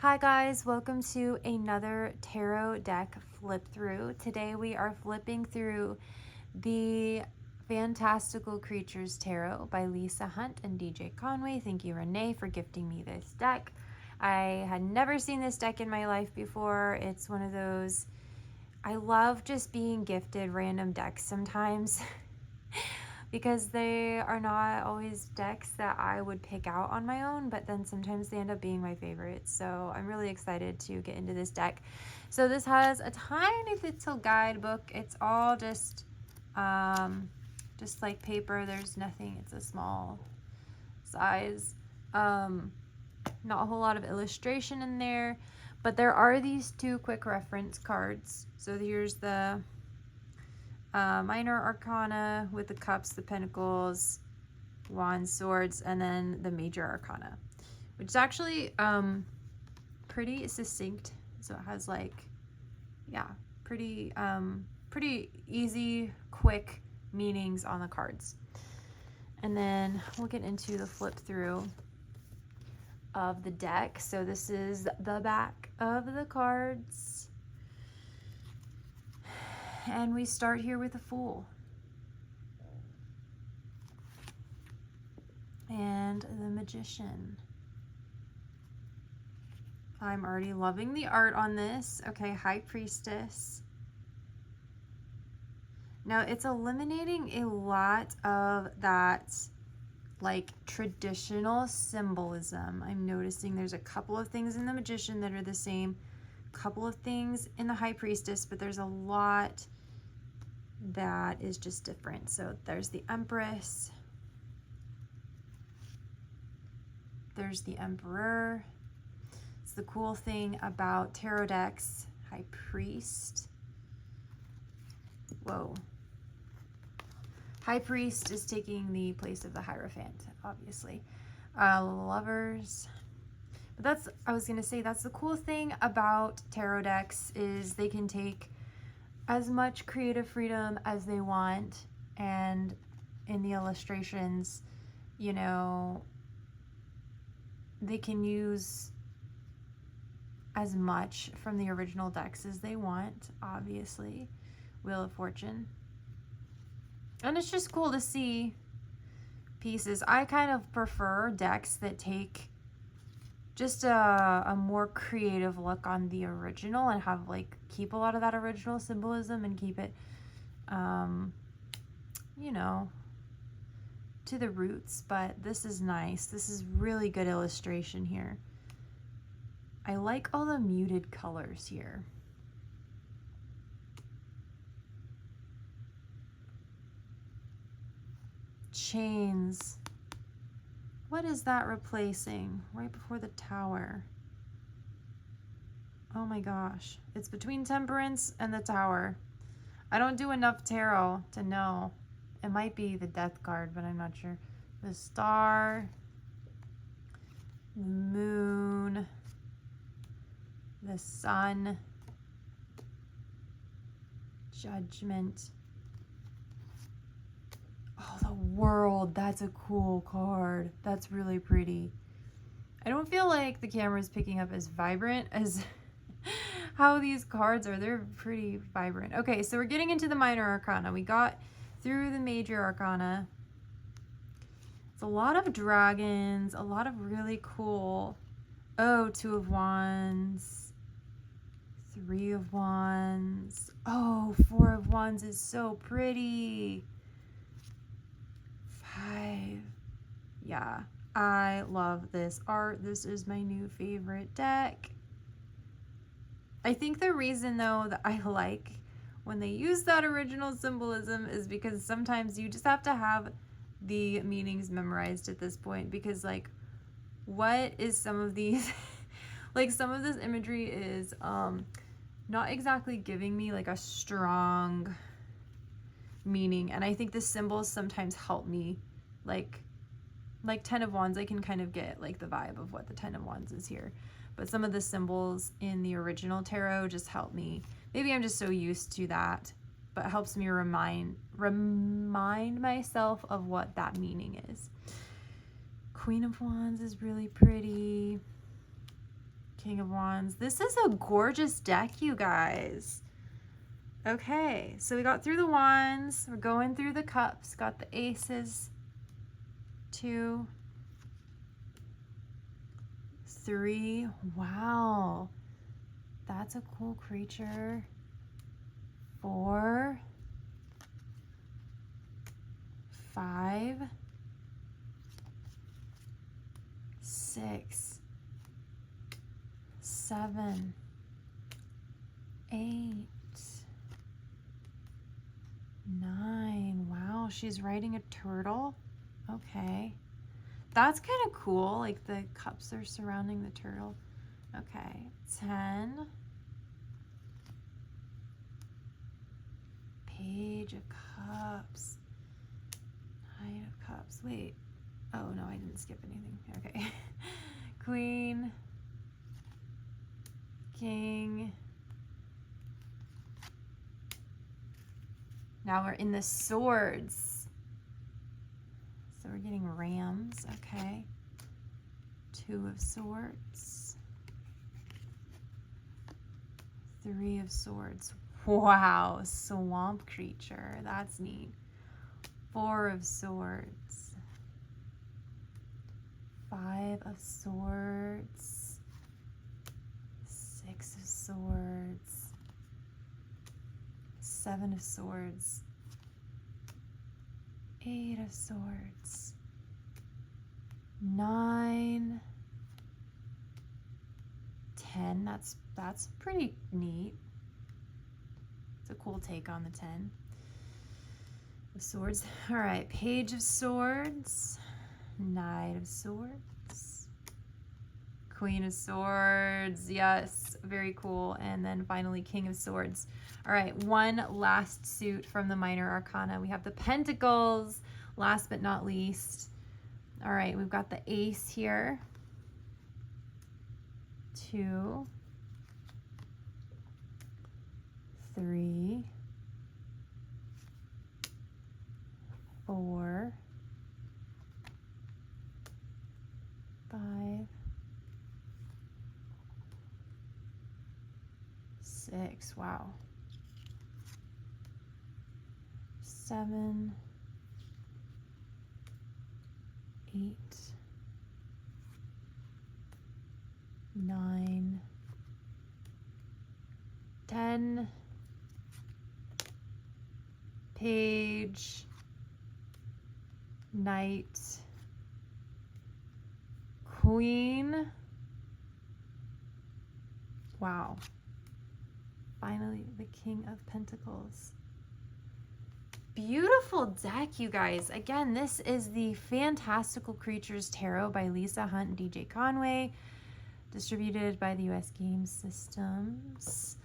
Hi guys, welcome to another tarot deck flip through. Today we are flipping through the Fantastical Creatures Tarot by Lisa Hunt and DJ Conway. Thank you, Renee, for gifting me this deck. I had never seen this deck in my life before. It's one of those, I love just being gifted random decks sometimes. Because they are not always decks that I would pick out on my own, but then sometimes they end up being my favorites. So I'm really excited to get into this deck. So this has a tiny little guidebook. It's all just like paper. There's nothing. It's a small size. Not a whole lot of illustration in there, but there are these two quick reference cards. So here's the minor arcana with the cups, the pentacles, wands, swords, and then the major arcana, which is actually pretty succinct. So it has like, yeah, pretty easy, quick meanings on the cards. And then we'll get into the flip through of the deck. So this is the back of the cards. And we start here with a Fool. And the Magician. I'm already loving the art on this. Okay, High Priestess. Now it's eliminating a lot of that like traditional symbolism. I'm noticing there's a couple of things in the Magician that are the same, couple of things in the High Priestess, but there's a lot that is just different. So there's the Empress, there's the Emperor. It's the cool thing about tarot decks. High Priest. Whoa. High Priest is taking the place of the Hierophant, obviously. Lovers. But that's, I was gonna say, that's the cool thing about tarot decks is they can take as much creative freedom as they want, and in the illustrations, you know, they can use as much from the original decks as they want, obviously. Wheel of Fortune. And it's just cool to see pieces. I kind of prefer decks that take just a more creative look on the original and have like keep a lot of that original symbolism and keep it you know, to the roots. But this is nice. This is really good illustration here. I like all the muted colors here. Chains. What is that replacing right before the Tower? Oh my gosh. It's between Temperance and the Tower. I don't do enough tarot to know. It might be the Death card, but I'm not sure. The Star. The Moon. The Sun. Judgment. Oh, the World. That's a cool card. That's really pretty. I don't feel like the camera is picking up as vibrant as how these cards are. They're pretty vibrant. Okay, so we're getting into the minor arcana. We got through the major arcana. It's a lot of dragons, a lot of really cool. Oh, Two of Wands, Three of Wands. Oh, Four of Wands is so pretty. Five. Yeah, I love this art. This is my new favorite deck. I think the reason though that I like when they use that original symbolism is because sometimes you just have to have the meanings memorized at this point, because like what is some of these like some of this imagery is not exactly giving me like a strong meaning, and I think the symbols sometimes help me, like Ten of Wands, I can kind of get like the vibe of what the Ten of Wands is here. But some of the symbols in the original tarot just help me. Maybe I'm just so used to that, but it helps me remind myself of what that meaning is. Queen of Wands is really pretty. King of Wands. This is a gorgeous deck, you guys. Okay, so we got through the Wands. We're going through the Cups. Got the Aces. 2, 3. Wow. That's a cool creature. 4, 5, 6, 7, 8, 9. Wow, she's riding a turtle. Okay. That's kind of cool. Like the cups are surrounding the turtle. Okay. 10. Page of Cups. Nine of Cups. Wait. Oh, no, I didn't skip anything. Okay. Queen. King. Now we're in the swords. So we're getting rams. Okay. 2 of Swords. 3 of Swords. Wow, swamp creature. That's neat. 4 of Swords. 5 of Swords. 6 of Swords. 7 of Swords. 8 of Swords. 9. 10. That's pretty neat. It's a cool take on the 10 of Swords. All right, Page of Swords. Knight of Swords. Queen of Swords. Yes, very cool. And then finally King of Swords. All right, one last suit from the Minor Arcana. We have the Pentacles, last but not least. All right, we've got the Ace here. 2, 3, 4, 5, 6. Wow. 7, 8, 9, 10. Page, Knight, Queen. Wow. Finally, the King of Pentacles. Beautiful deck, you guys. Again, this is the Fantastical Creatures Tarot by Lisa Hunt and DJ Conway, distributed by the US Game Systems.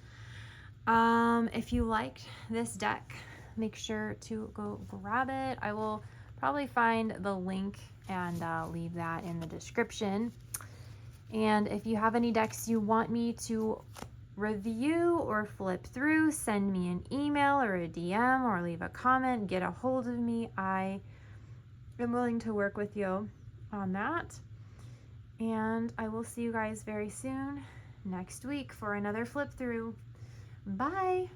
If you liked this deck, make sure to go grab it. I will probably find the link and leave that in the description. And if you have any decks you want me to review or flip through, send me an email or a DM or leave a comment, get a hold of me. I am willing to work with you on that. And I will see you guys very soon next week for another flip through. Bye.